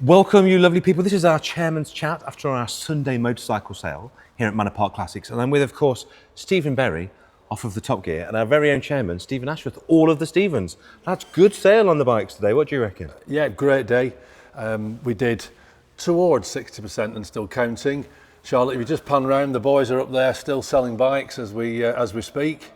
Welcome, you lovely people. This is our chairman's chat after our Sunday motorcycle sale here at Manor Park Classics. And I'm with, of course, Stephen Berry off of the Top Gear and our very own chairman, Stephen Ashworth, all of the Stephens. That's good sale on the bikes today. What do you reckon? Yeah, great day. We did towards 60% and still counting. Charlotte, if you just pan around, the boys are up there still selling bikes as we speak.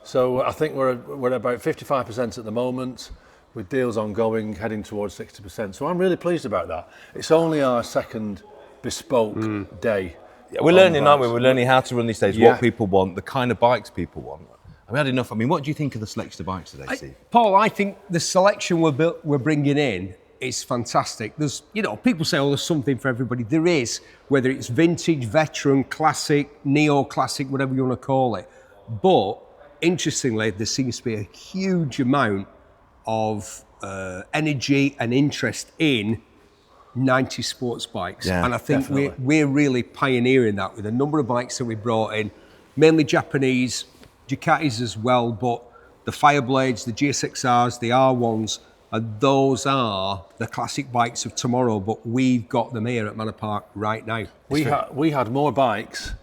So I think we're at about 55% at the moment, with deals ongoing, heading towards 60%. So I'm really pleased about that. It's only our second bespoke day. Yeah, we're learning, aren't we? We're learning how to run these days, Yeah. what people want, the kind of bikes people want. And we had enough. I mean, what do you think of the selection of bikes today, Steve? Paul, I think the selection we're bringing in is fantastic. There's, people say, oh, there's something for everybody. There is, whether it's vintage, veteran, classic, neo-classic, whatever you want to call it. But interestingly, there seems to be a huge amount of energy and interest in 90s sports bikes. Yeah, and I think definitely. we're really pioneering that with a number of bikes that we brought in, mainly Japanese, Ducatis as well, but the Fireblades, the GSXRs, the R1s, and those are the classic bikes of tomorrow, but we've got them here at Manor Park right now. We had more bikes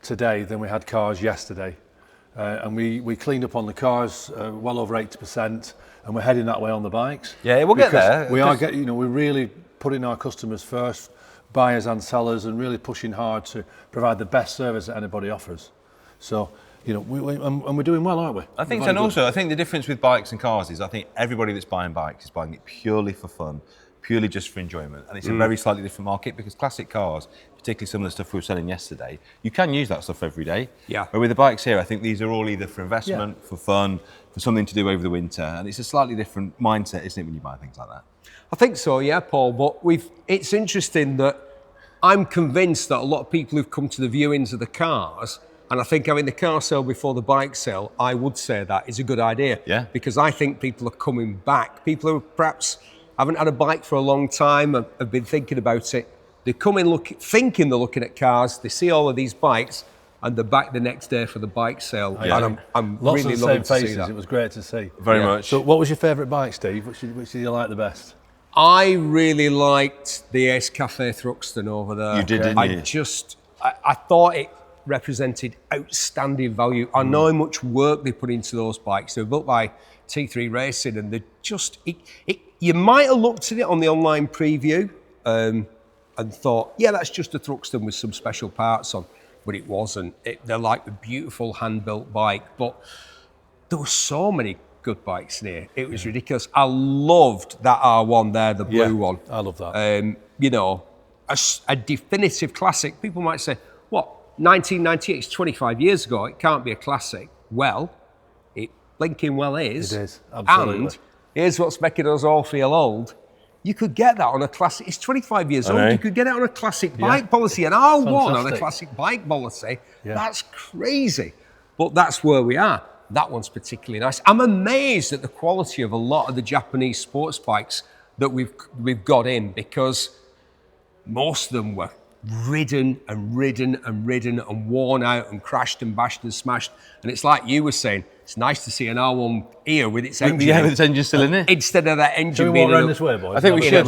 today than we had cars yesterday. And we cleaned up on the cars well over 80%, and we're heading that way on the bikes. Yeah, we'll get there. We're really putting our customers first, buyers and sellers, and really pushing hard to provide the best service that anybody offers. So, and we're doing well, aren't we? I think so, and also I think the difference with bikes and cars is I think everybody that's buying bikes is buying it purely for fun, purely just for enjoyment, and it's a very slightly different market because classic cars, particularly some of the stuff we were selling yesterday, you can use that stuff every day. Yeah. But with the bikes here, I think these are all either for investment, for fun, for something to do over the winter, and it's a slightly different mindset, isn't it, when you buy things like that? I think so, yeah, Paul, but it's interesting that I'm convinced that a lot of people who've come to the viewings of the cars, and I think having the car sale before the bike sale, I would say that is a good idea. Yeah. Because I think people are coming back. People who perhaps haven't had a bike for a long time and have been thinking about it. They come in thinking they're looking at cars, they see all of these bikes, and they're back the next day for the bike sale. Yeah. And I'm Lots really of the loving same to see faces. that. It was great to see. Very much. So what was your favourite bike, Steve? Which did you like the best? I really liked the Ace Cafe Thruxton over there. You did, didn't you? I thought it represented outstanding value. I know how much work they put into those bikes. They're built by T3 Racing, and they're just, you might have looked at it on the online preview and thought, yeah, that's just a Thruxton with some special parts on, but it wasn't. They're like a beautiful hand-built bike, but there were so many good bikes in here. It was ridiculous. I loved that R1 there, the blue one. I love that. A definitive classic. People might say, what, 1998 is 25 years ago, it can't be a classic. Well, it blinking well is. It is, absolutely. And here's what's making us all feel old. You could get that on a classic, it's 25 years old, you could get it on a classic bike policy, an R1 on a Fantastic. classic bike policy. Yeah. That's crazy. But that's where we are. That one's particularly nice. I'm amazed at the quality of a lot of the Japanese sports bikes that we've got in, because most of them were ridden and worn out and crashed and bashed and smashed. And it's like you were saying, it's nice to see an R1 here with its engine. Yeah, with its engine still in it. Instead of that engine Should we being walk around this way, boys? I think we should.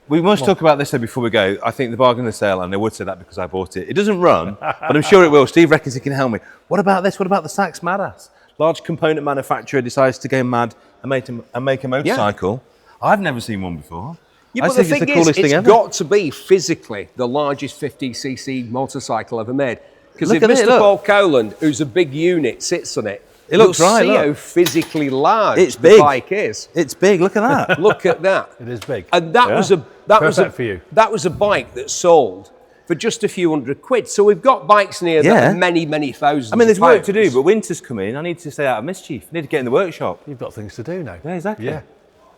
We must Come on. talk about this though before we go. I think the bargain of the sale, and I would say that because I bought it. It doesn't run, but I'm sure it will. Steve reckons he can help me. What about this? What about the Sachs Madass? Large component manufacturer decides to go mad and make a motorcycle. I've never seen one before. Yeah, I but the think thing it's the coolest is, thing it's ever. got to be physically the largest 50cc motorcycle ever made. Because Look if at it, Mr. look. Paul Cowland, who's a big unit, sits on it, It looks you'll right, see look. how physically large It's the big. bike is. It's big. Look at that. Look at that. It is big. And that was Perfect for you. That was a bike that sold for just a few £100. So we've got bikes in here Yeah. that are many thousands. I mean, there's of work to pounds. do, but winter's coming. I need to stay out of mischief. I need to get in the workshop. You've got things to do now. Yeah, exactly. Yeah.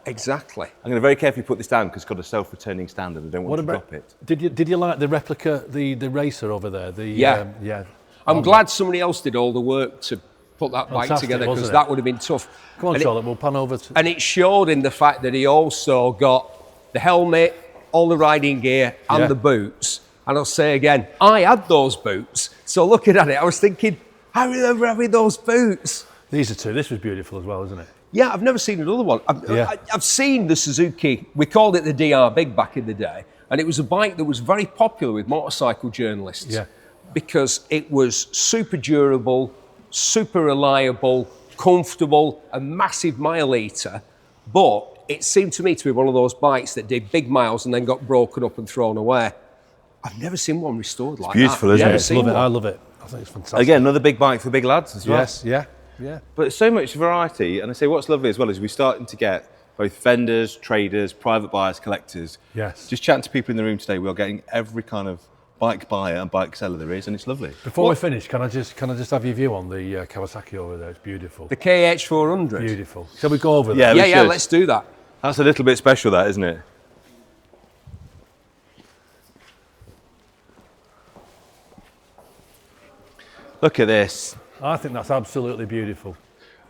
Exactly. I'm going to very carefully put this down because it's got a self-returning stand and I don't want to drop it. Did you like the replica, the racer over there? Yeah. Yeah. I'm glad somebody else did all the work to put that bike Fantastic, together, because wasn't it? that would have been tough. Come on, And it- Charlotte, we'll pan over to... And it showed in the fact that he also got the helmet, all the riding gear, and Yeah. the boots. And I'll say again, I had those boots. So looking at it, I was thinking, how are you ever having those boots? These are two. This was beautiful as well, isn't it? Yeah, I've never seen another one. I've seen the Suzuki, we called it the DR Big back in the day, and it was a bike that was very popular with motorcycle journalists because it was super durable, super reliable, comfortable, a massive mile eater, but it seemed to me to be one of those bikes that did big miles and then got broken up and thrown away. I've never seen one restored like beautiful, that. isn't it? I love it. I think it's fantastic. Again, another big bike for big lads as well. Yes, yeah. But there's so much variety, and I say what's lovely as well is we're starting to get both vendors, traders, private buyers, collectors. Yes. Just chatting to people in the room today, we're getting every kind of bike buyer and bike seller there is, and it's lovely. Before we finish, can I just have your view on the Kawasaki over there? It's beautiful. The KH400. Beautiful. Shall we go over there? Yeah, let's do that. That's a little bit special, that, isn't it? Look at this. I think that's absolutely beautiful.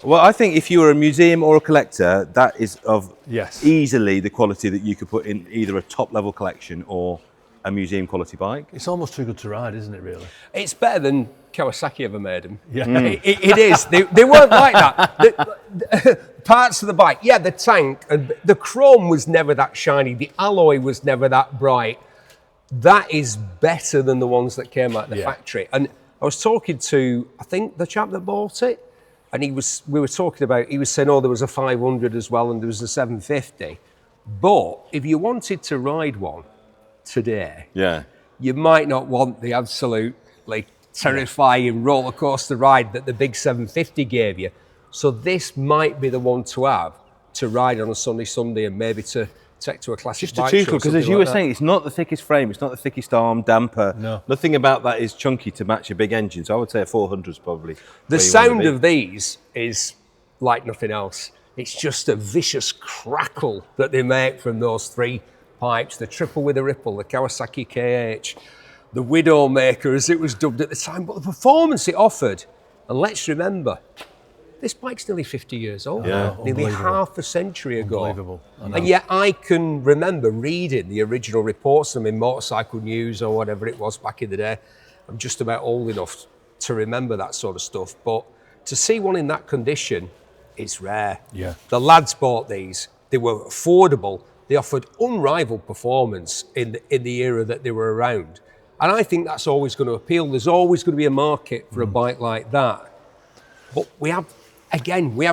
Well, I think if you were a museum or a collector, that is of easily the quality that you could put in either a top-level collection or a museum quality bike. It's almost too good to ride, isn't it, really? It's better than Kawasaki ever made them. Yeah. It is. They weren't like that. The parts of the bike, the tank, and the chrome was never that shiny. The alloy was never that bright. That is better than the ones that came out of the factory. And I was talking to, I think, the chap that bought it, and he was saying, there was a 500 as well, and there was a 750. But if you wanted to ride one today, you might not want the absolutely terrifying roller coaster ride that the big 750 gave you. So this might be the one to have to ride on a Sunday, and maybe to take to a classic just a bike twofold, because as you were that. saying, it's not the thickest frame, it's not the thickest arm, damper. No. Nothing about that is chunky to match a big engine. So I would say a 400 is probably The sound of these is like nothing else. It's just a vicious crackle that they make from those three pipes, the triple with a ripple, the Kawasaki KH, the Widowmaker as it was dubbed at the time, but the performance it offered. And let's remember, this bike's nearly 50 years old, nearly half a century ago. Unbelievable. And yet I can remember reading the original reports in Motorcycle News or whatever it was back in the day. I'm just about old enough to remember that sort of stuff. But to see one in that condition, it's rare. Yeah. The lads bought these. They were affordable. They offered unrivaled performance in the era that they were around. And I think that's always going to appeal. There's always going to be a market for a bike like that. But we have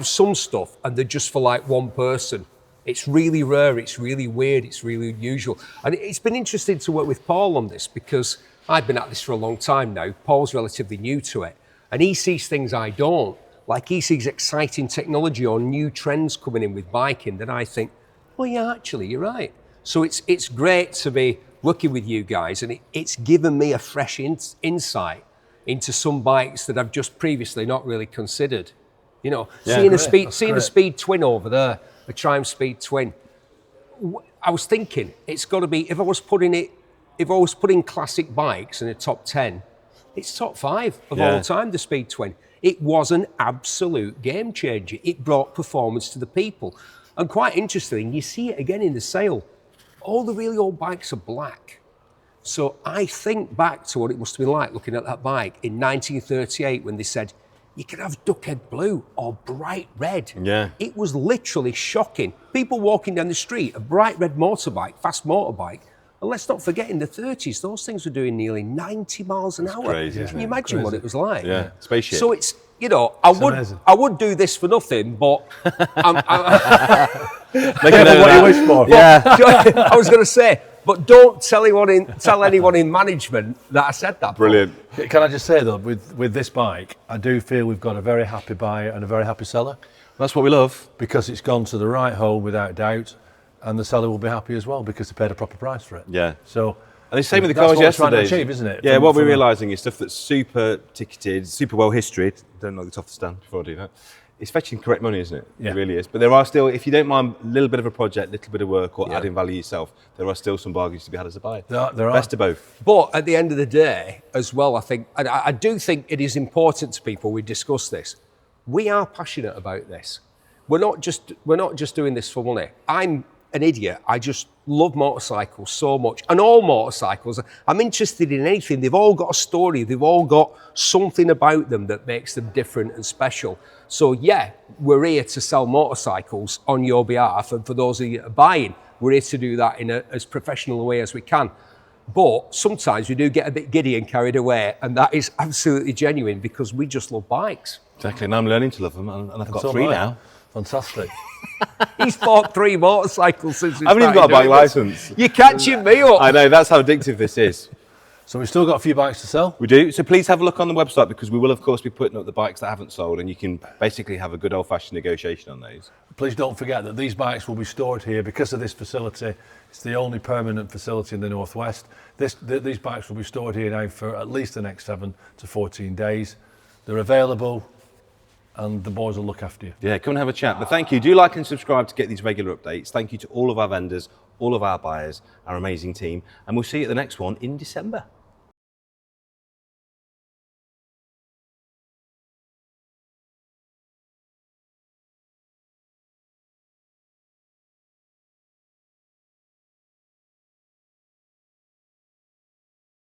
some stuff and they're just for like one person. It's really rare, it's really weird, it's really unusual. And it's been interesting to work with Paul on this because I've been at this for a long time now. Paul's relatively new to it. And he sees things I don't. Like he sees exciting technology or new trends coming in with biking that I think, well, yeah, actually, you're right. So it's great to be working with you guys, and it's given me a fresh insight into some bikes that I've just previously not really considered. You know, seeing a Speed Twin over there, a Triumph Speed Twin. I was thinking it's got to be, if I was putting classic bikes in a top 10, it's top 5 of all time, the Speed Twin. It was an absolute game changer. It brought performance to the people. And quite interesting, you see it again in the sale. All the really old bikes are black. So I think back to what it must have been like looking at that bike in 1938 when they said, you can have duckhead blue or bright red. Yeah. It was literally shocking. People walking down the street, a bright red motorbike, fast motorbike. And let's not forget, in the 30s, those things were doing nearly 90 miles an hour. Crazy, Can you imagine what it was like? Yeah, spaceship. So it's, I would do this for nothing, but Careful what you wish for. Yeah. I was going to say, but don't tell anyone in management that I said that. Brilliant. Can I just say though, with this bike, I do feel we've got a very happy buyer and a very happy seller. That's what we love. Because it's gone to the right home without doubt, and the seller will be happy as well because they paid a proper price for it. Yeah. So. And the same with the That's cars what we're trying to yesterday. achieve, isn't it? Yeah, what we're realising is stuff that's super ticketed, super well historied. Don't knock this off the stand before I do that. It's fetching correct money, isn't it? Yeah. It really is. But there are still, if you don't mind a little bit of a project, a little bit of work or adding value yourself, there are still some bargains to be had as a buyer. There are. Best of both. But at the end of the day, as well, I think, and I do think it is important to people, we discuss this, we are passionate about this. We're not just doing this for money. I'm an idiot. I just love motorcycles so much, and all motorcycles. I'm interested in anything. They've all got a story. They've all got something about them that makes them different and special. So yeah, we're here to sell motorcycles on your behalf, and for those of you that are buying, we're here to do that in as professional a way as we can. But sometimes we do get a bit giddy and carried away, and that is absolutely genuine because we just love bikes. Exactly, and I'm learning to love them, and I've got so 3 am I. now. Fantastic. He's bought 3 motorcycles since we I haven't even got a bike licence. You're catching me up. I know, that's how addictive this is. So we've still got a few bikes to sell. We do, so please have a look on the website because we will of course be putting up the bikes that haven't sold, and you can basically have a good old-fashioned negotiation on those. Please don't forget that these bikes will be stored here because of this facility. It's the only permanent facility in the Northwest. These bikes will be stored here now for at least the next 7 to 14 days. They're available and the boys will look after you. Yeah, come and have a chat. But thank you. Do like and subscribe to get these regular updates. Thank you to all of our vendors, all of our buyers, our amazing team, and we'll see you at the next one in December.